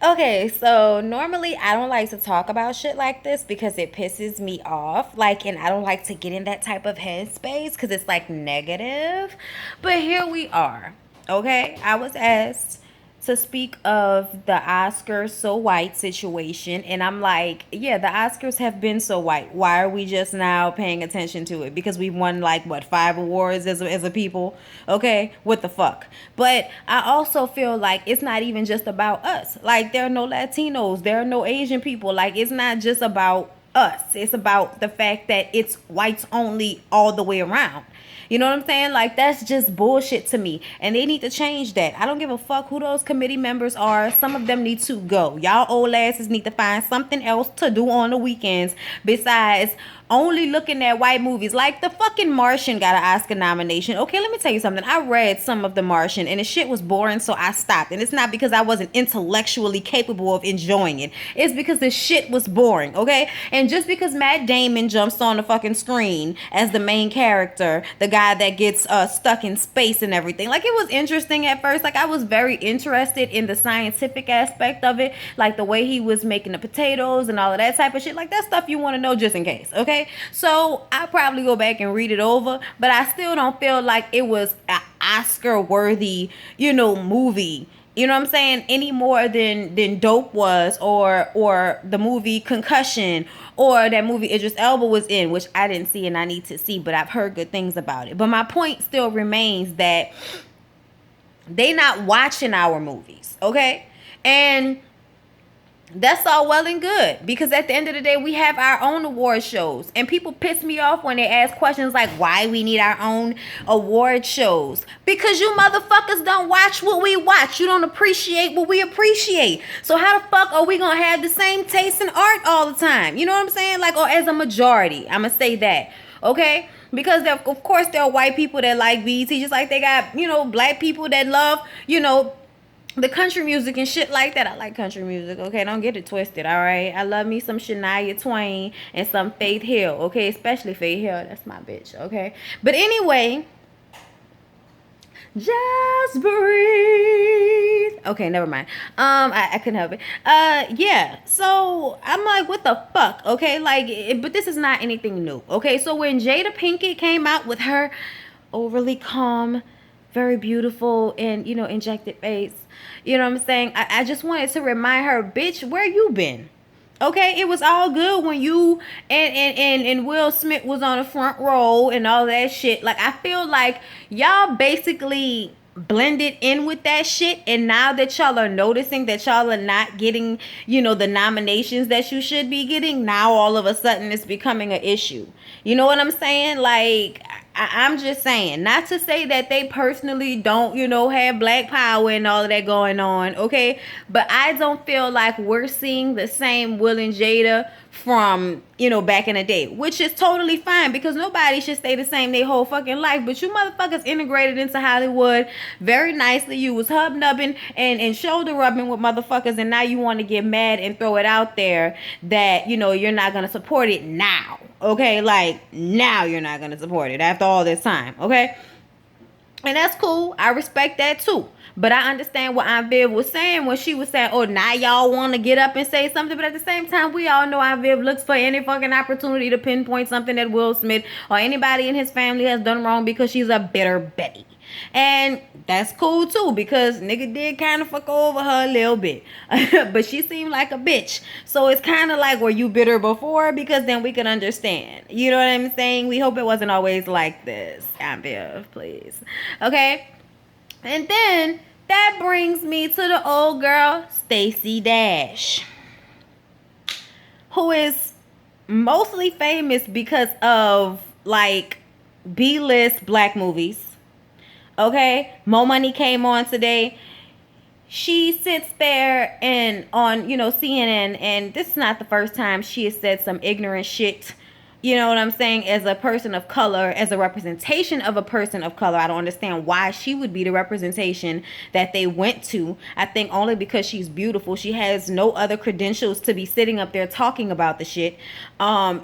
Okay, so normally I don't like to talk about shit like this because it pisses me off. Like, and I don't like to get in that type of headspace because it's like negative. But here we are. Okay, I was asked to speak of the Oscars so white situation, and I'm like, yeah, the Oscars have been so white. Why are we just now paying attention to it? Because we've won like what, 5 awards as a people. Okay, what the fuck? But I also feel like it's not even just about us. Like, there are no Latinos, there are no Asian people. Like, it's not just about us. It's about the fact that it's whites only all the way around. You know what I'm saying? Like, that's just bullshit to me. And they need to change that. I don't give a fuck who those committee members are. Some of them need to go. Y'all old asses need to find something else to do on the weekends besides only looking at white movies. Like, the fucking Martian got an Oscar nomination. Okay, let me tell you something. I read some of The Martian and the shit was boring, so I stopped. And it's not because I wasn't intellectually capable of enjoying it. It's because the shit was boring, okay? And just because Matt Damon jumps on the fucking screen as the main character, the guy that gets stuck in space and everything, like, it was interesting at first. Like, I was very interested in the scientific aspect of it, like the way he was making the potatoes and all of that type of shit. Like, that stuff you want to know just in case, okay? So I'll probably go back and read it over, but I still don't feel like it was an Oscar worthy, movie, you know what I'm saying, any more than Dope was, or the movie Concussion, or that movie Idris Elba was in, which I didn't see and I need to see, but I've heard good things about it. But my point still remains that they not watching our movies, okay? And that's all well and good because at the end of the day, we have our own award shows. And people piss me off when they ask questions like why we need our own award shows. Because you motherfuckers don't watch what we watch. You don't appreciate what we appreciate. So how the fuck are we going to have the same taste in art all the time? You know what I'm saying? Like, or as a majority, I'm going to say that. Okay? Because of course there are white people that like BET, just like they got, black people that love, the country music and shit like that. I like country music, okay? Don't get it twisted, all right? I love me some Shania Twain and some Faith Hill, okay? Especially Faith Hill. That's my bitch, okay? But anyway, just breathe. Okay, never mind. I couldn't help it. Yeah. So I'm like, what the fuck? Okay, like, but this is not anything new. Okay, so when Jada Pinkett came out with her overly calm, very beautiful, and injected face, you know what I'm saying? I just wanted to remind her, bitch, where you been? Okay, it was all good when you and Will Smith was on the front row and all that shit. Like, I feel like y'all basically blended in with that shit, and now that y'all are noticing that y'all are not getting, the nominations that you should be getting, now all of a sudden it's becoming an issue. You know what I'm saying? Like, I'm just saying, not to say that they personally don't, have black power and all of that going on, okay? But I don't feel like we're seeing the same Will and Jada from, back in the day, which is totally fine because nobody should stay the same their whole fucking life. But you motherfuckers integrated into Hollywood very nicely. You was hubnubbing and shoulder rubbing with motherfuckers, and now you want to get mad and throw it out there that, you're not going to support it now. Okay, like, now you're not going to support it after all this time, okay? And that's cool. I respect that too. But I understand what Aunt Viv was saying when she was saying, oh, now y'all want to get up and say something. But at the same time, we all know Aunt Viv looks for any fucking opportunity to pinpoint something that Will Smith or anybody in his family has done wrong because she's a bitter Betty. And that's cool too because nigga did kind of fuck over her a little bit. But she seemed like a bitch. So it's kind of like, were you bitter before? Because then we can understand. You know what I'm saying? We hope it wasn't always like this. Aunt Viv, please. Okay? And then that brings me to the old girl, Stacey Dash, who is mostly famous because of like B-list black movies. Okay, Mo Money came on today. She sits there and on CNN, and this is not the first time she has said some ignorant shit, you know what I'm saying, as a person of color, as a representation of a person of color. I don't understand why she would be the representation that they went to. I think only because she's beautiful. She has no other credentials to be sitting up there talking about the shit,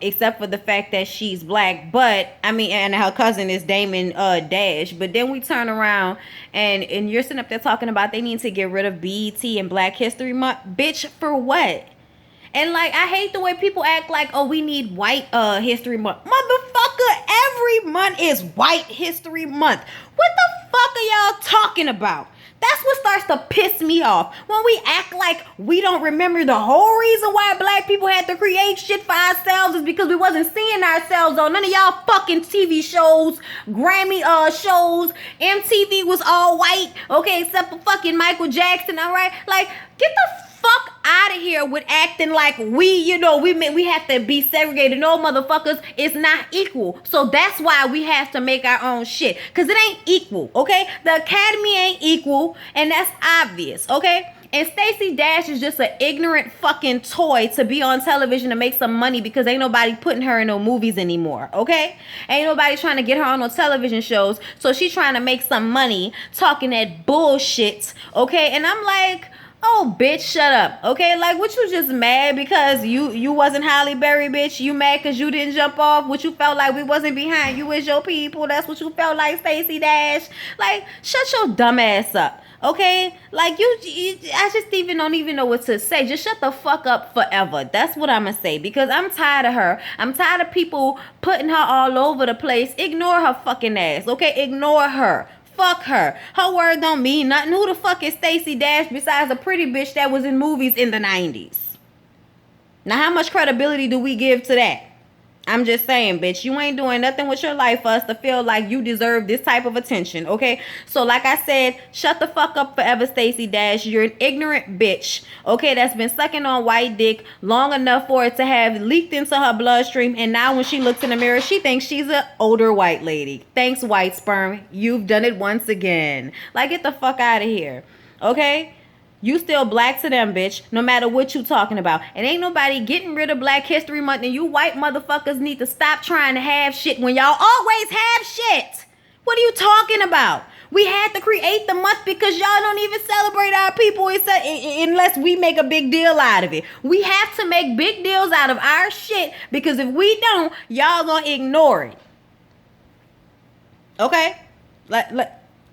except for the fact that she's black. But I mean, and her cousin is Damon Dash. But then we turn around and you're sitting up there talking about they need to get rid of BET and Black History Month. Bitch, for what? And like, I hate the way people act like, oh, we need white history month. Motherfucker, every month is white history month. What the fuck are y'all talking about? That's what starts to piss me off. When we act like we don't remember the whole reason why black people had to create shit for ourselves is because we wasn't seeing ourselves on none of y'all fucking TV shows, Grammy shows. MTV was all white, okay, except for fucking Michael Jackson, all right? Like, get the fuck out of here with acting like we have to be segregated. No, motherfuckers, it's not equal. So that's why we have to make our own shit, because it ain't equal, okay? The Academy ain't equal, and that's obvious, okay? And Stacey Dash is just an ignorant fucking toy to be on television to make some money, because ain't nobody putting her in no movies anymore, okay? Ain't nobody trying to get her on no television shows, so she's trying to make some money talking that bullshit, okay? And I'm like, oh, bitch, shut up, okay? Like, what, you just mad because you wasn't Halle Berry, bitch? You mad because you didn't jump off? What, you felt like we wasn't behind you as your people? That's what you felt like, Stacey Dash? Like, shut your dumb ass up, okay? Like, I just don't even know what to say. Just shut the fuck up forever. That's what I'm gonna say, because I'm tired of her. I'm tired of people putting her all over the place. Ignore her fucking ass, okay? Ignore her. Fuck her. Her word don't mean nothing. Who the fuck is Stacey Dash besides a pretty bitch that was in movies in the 90s? Now, how much credibility do we give to that? I'm just saying, bitch, you ain't doing nothing with your life for us to feel like you deserve this type of attention, okay? So, like I said, shut the fuck up forever, Stacey Dash. You're an ignorant bitch, okay, that's been sucking on white dick long enough for it to have leaked into her bloodstream, and now when she looks in the mirror, she thinks she's an older white lady. Thanks, white sperm. You've done it once again. Like, get the fuck out of here, okay? You still black to them, bitch, no matter what you talking about. And ain't nobody getting rid of Black History Month, and you white motherfuckers need to stop trying to have shit when y'all always have shit. What are you talking about? We had to create the month because y'all don't even celebrate our people unless we make a big deal out of it. We have to make big deals out of our shit, because if we don't, y'all gonna ignore it. Okay?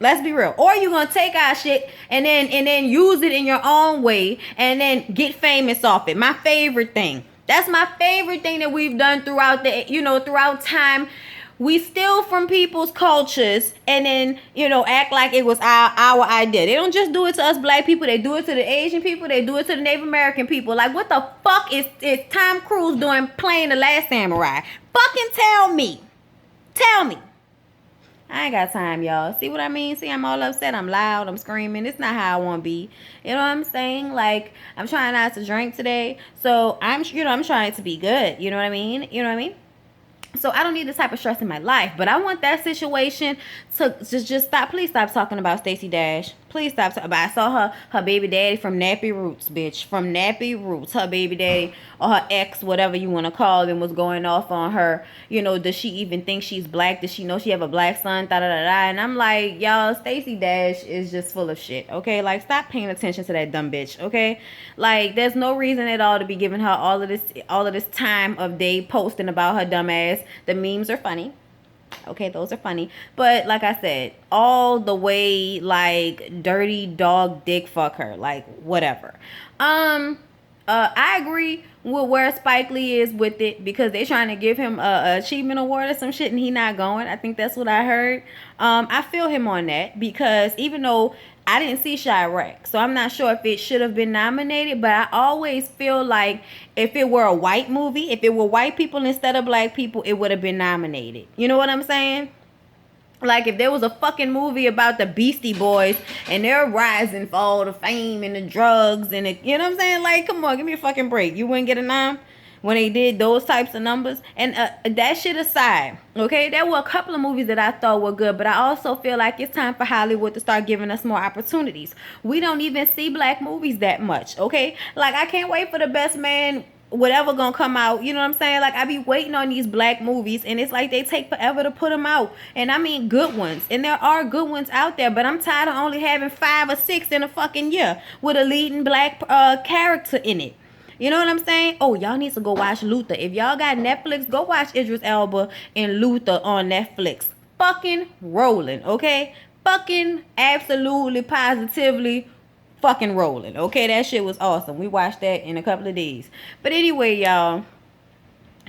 Let's be real. Or you gonna take our shit and then use it in your own way and then get famous off it. My favorite thing. That's my favorite thing that we've done throughout throughout time. We steal from people's cultures and then, act like it was our idea. They don't just do it to us black people. They do it to the Asian people. They do it to the Native American people. Like, what the fuck is Tom Cruise doing playing The Last Samurai? Fucking tell me. Tell me. I ain't got time, y'all. See what I mean? See, I'm all upset. I'm loud. I'm screaming. It's not how I want to be. You know what I'm saying? Like, I'm trying not to drink today. So, I'm trying to be good. You know what I mean? You know what I mean? So I don't need this type of stress in my life, but I want that situation to just stop. Please stop talking about Stacey Dash. Please stop. I saw her baby daddy from Nappy Roots, bitch. From Nappy Roots. Her baby daddy or her ex, whatever you want to call them, was going off on her. Does she even think she's black? Does she know she have a black son? Da da da da. And I'm like, y'all, Stacey Dash is just full of shit. Okay, like, stop paying attention to that dumb bitch. Okay, like, there's no reason at all to be giving her all of this time of day posting about her dumb ass. The memes are funny. Okay, those are funny. But like I said, all the way, like, dirty dog dick fuck her. Like, whatever. I agree with where Spike Lee is with it, because they're trying to give him a achievement award or some shit and he not going. I think that's what I heard. I feel him on that, because even though I didn't see Chirac, so I'm not sure if it should have been nominated, but I always feel like if it were a white movie, if it were white people instead of black people, it would have been nominated. You know what I'm saying? Like, if there was a fucking movie about the Beastie Boys and their rise and fall to fame and the drugs and you know what I'm saying? Like, come on, give me a fucking break. You wouldn't get a nom when they did those types of numbers. And that shit aside, okay, there were a couple of movies that I thought were good, but I also feel like it's time for Hollywood to start giving us more opportunities. We don't even see black movies that much, okay? Like, I can't wait for The Best Man whatever gonna come out. You know what I'm saying? Like, I be waiting on these black movies, and it's like they take forever to put them out. And I mean good ones, and there are good ones out there, but I'm tired of only having 5 or 6 in a fucking year with a leading black character in it. You know what I'm saying? Oh, y'all need to go watch Luther. If y'all got Netflix, go watch Idris Elba and Luther on Netflix. Fucking rolling, okay? Fucking absolutely, positively fucking rolling. Okay, that shit was awesome. We watched that in a couple of days. But anyway, y'all,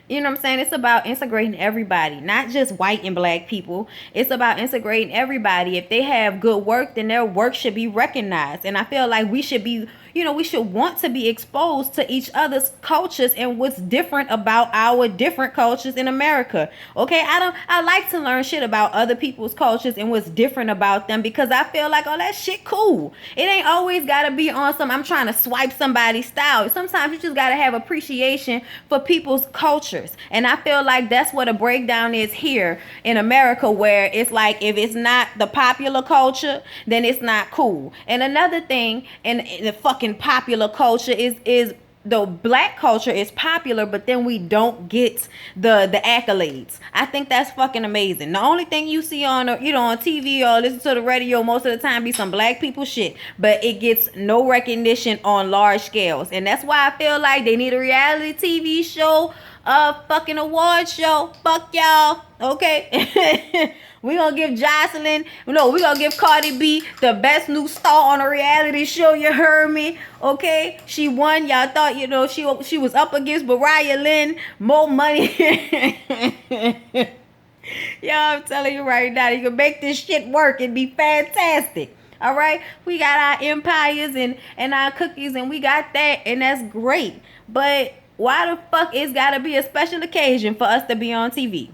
you know what I'm saying? It's about integrating everybody, not just white and black people. It's about integrating everybody. If they have good work, then their work should be recognized. And I feel like we should be, you know, we should want to be exposed to each other's cultures and what's different about our different cultures in America. Okay, I like to learn shit about other people's cultures and what's different about them, because I feel like, oh, that shit cool. It ain't always gotta be on some I'm trying to swipe somebody's style. Sometimes you just gotta have appreciation for people's cultures. And I feel like that's what a breakdown is here in America, where it's like, if it's not the popular culture, then it's not cool. And another thing in the fucking popular culture is the black culture is popular, but then we don't get the accolades. I think that's fucking amazing. The only thing you see on, you know, on TV or listen to the radio most of the time be some black people shit, but it gets no recognition on large scales. And that's why I feel like they need a reality TV show, a fucking award show. Fuck y'all. Okay. We gonna give Jocelyn, no, we gonna give Cardi B the best new star on a reality show. You heard me? Okay, she won. Y'all thought, you know, she was up against Mariah Lynn. More money. Y'all, I'm telling you right now, you can make this shit work and be fantastic. All right, we got our empires and our cookies, and we got that, and that's great. But why the fuck it's gotta be a special occasion for us to be on TV?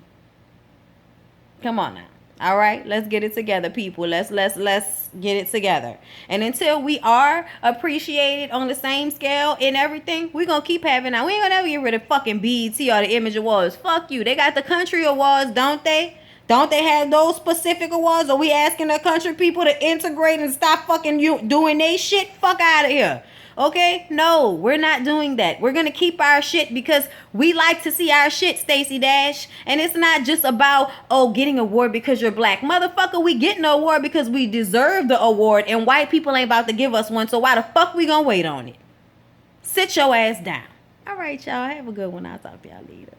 Come on now. All right, let's get it together, people. Let's get it together. And until we are appreciated on the same scale in everything, we're gonna keep having that. We ain't gonna ever get rid of fucking BET or the Image Awards. Fuck you. They got the country awards, don't they? Don't they have those specific awards? Are we asking the country people to integrate and stop fucking doing they shit? Fuck out of here. Okay? No, we're not doing that. We're going to keep our shit because we like to see our shit, Stacey Dash. And it's not just about, oh, getting an award because you're black. Motherfucker, we getting an award because we deserve the award, and white people ain't about to give us one, so why the fuck we gonna wait on it? Sit your ass down. All right, y'all. Have a good one. I'll talk to y'all later.